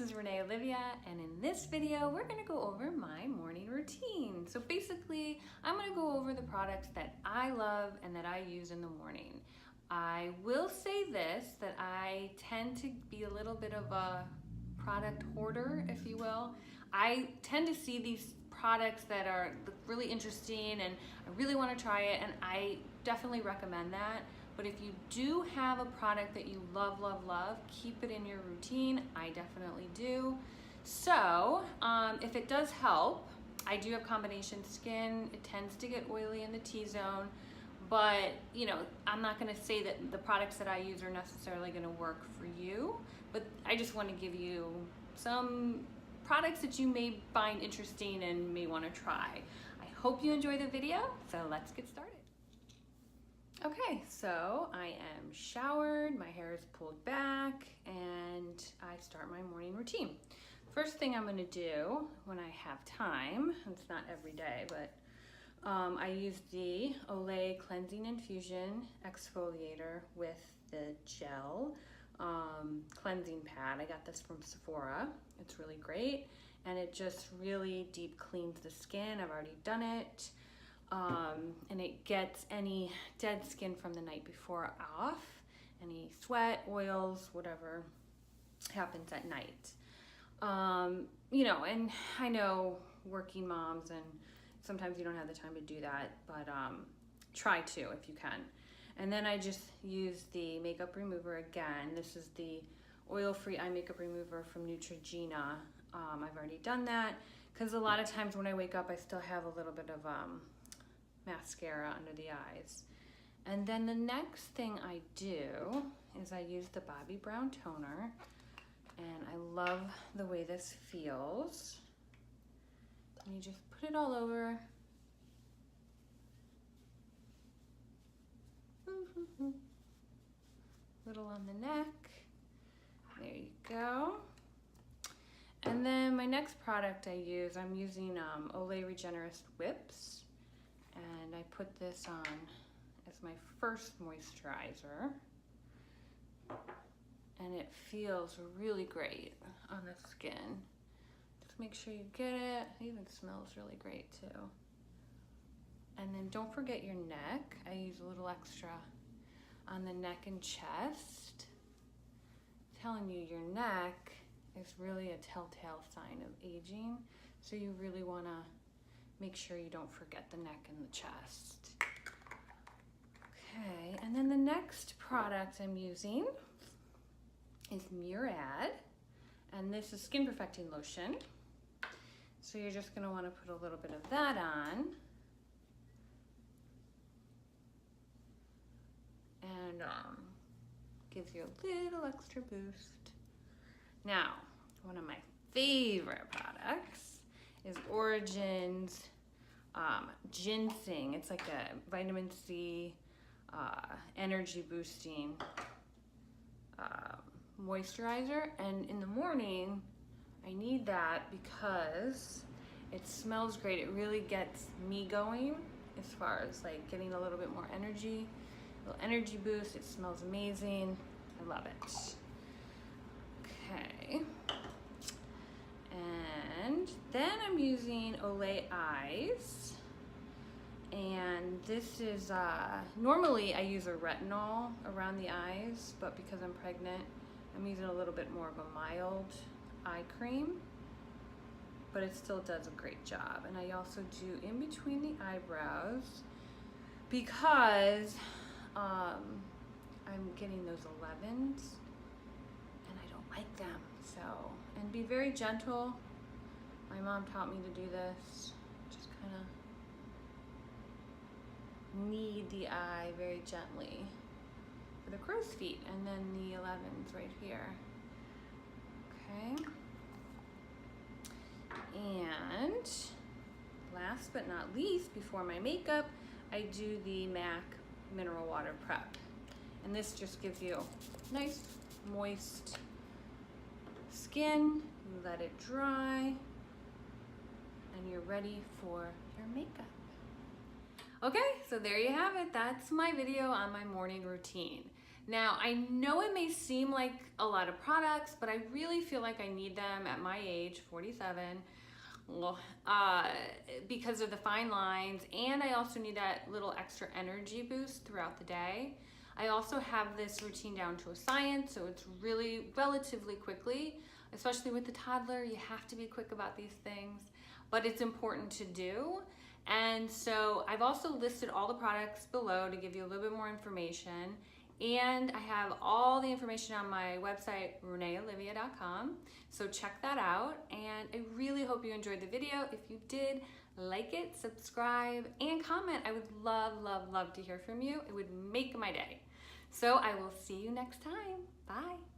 is Renee Olivia, and in this video we're going to go over my morning routine. So basically I'm going to go over the products that I love and that I use in the morning. I will say this, that I tend to be a little bit of a product hoarder, if you will. I tend to see these products that are really interesting and I really want to try it, and I definitely recommend that. But if you do have a product that you love, love, love, keep it in your routine. I definitely do. So if it does help, I do have combination skin. It tends to get oily in the T-zone, but you know, I'm not gonna say that the products that I use are necessarily gonna work for you, but I just wanna give you some products that you may find interesting and may wanna try. I hope you enjoy the video, so let's get started. Okay, so I am showered, my hair is pulled back, and I start my morning routine. First thing I'm gonna do when I have time, it's not every day, but I use the Olay Cleansing Infusion Exfoliator with the gel cleansing pad. I got this from Sephora. It's really great, and it just really deep cleans the skin. I've already done it. And it gets any dead skin from the night before off, any sweat, oils, whatever happens at night. You know, and I know working moms and sometimes you don't have the time to do that, but try to if you can. And then I just use the makeup remover again. This is the oil-free eye makeup remover from Neutragena. I've already done that because a lot of times when I wake up I still have a little bit of mascara under the eyes. And then the next thing I do is I use the Bobbi Brown toner, and I love the way this feels. And you just put it all over. Little on the neck. There you go. And then my next product I use, I'm using Olay Regenerist Whips. And I put this on as my first moisturizer, and it feels really great on the skin. Just make sure you get it. It even smells really great too. And then don't forget your neck. I use a little extra on the neck and chest. I'm telling you, your neck is really a telltale sign of aging, so you really want to make sure you don't forget the neck and the chest. Okay, and then the next product I'm using is Murad, and this is Skin Perfecting Lotion. So you're just gonna wanna put a little bit of that on. And gives you a little extra boost. Now, one of my favorite products is Origin's ginseng. It's like a vitamin C energy boosting moisturizer, and in the morning I need that because it smells great. It really gets me going as far as like getting a little bit more energy, a little energy boost. It smells amazing. I love it. Okay. And then I'm using Olay Eyes, and this is, normally I use a retinol around the eyes, but because I'm pregnant, I'm using a little bit more of a mild eye cream, but it still does a great job. And I also do in between the eyebrows because I'm getting those 11s and I don't like them. So, and be very gentle. My mom taught me to do this. Just kind of knead the eye very gently for the crow's feet, and then the 11s right here. Okay. And last but not least, before my makeup, I do the MAC Mineral Water Prep. And this just gives you nice, moist skin. You let it dry, and you're ready for your makeup. Okay, so there you have it. That's my video on my morning routine. Now, I know it may seem like a lot of products, but I really feel like I need them at my age, 47, because of the fine lines, and I also need that little extra energy boost throughout the day. I also have this routine down to a science, so it's really relatively quickly, especially with the toddler. You have to be quick about these things, but it's important to do. And so I've also listed all the products below to give you a little bit more information. And I have all the information on my website, reneeolivia.com. So check that out. And I really hope you enjoyed the video. If you did, like it, subscribe, and comment. I would love, love, love to hear from you. It would make my day. So I will see you next time. Bye.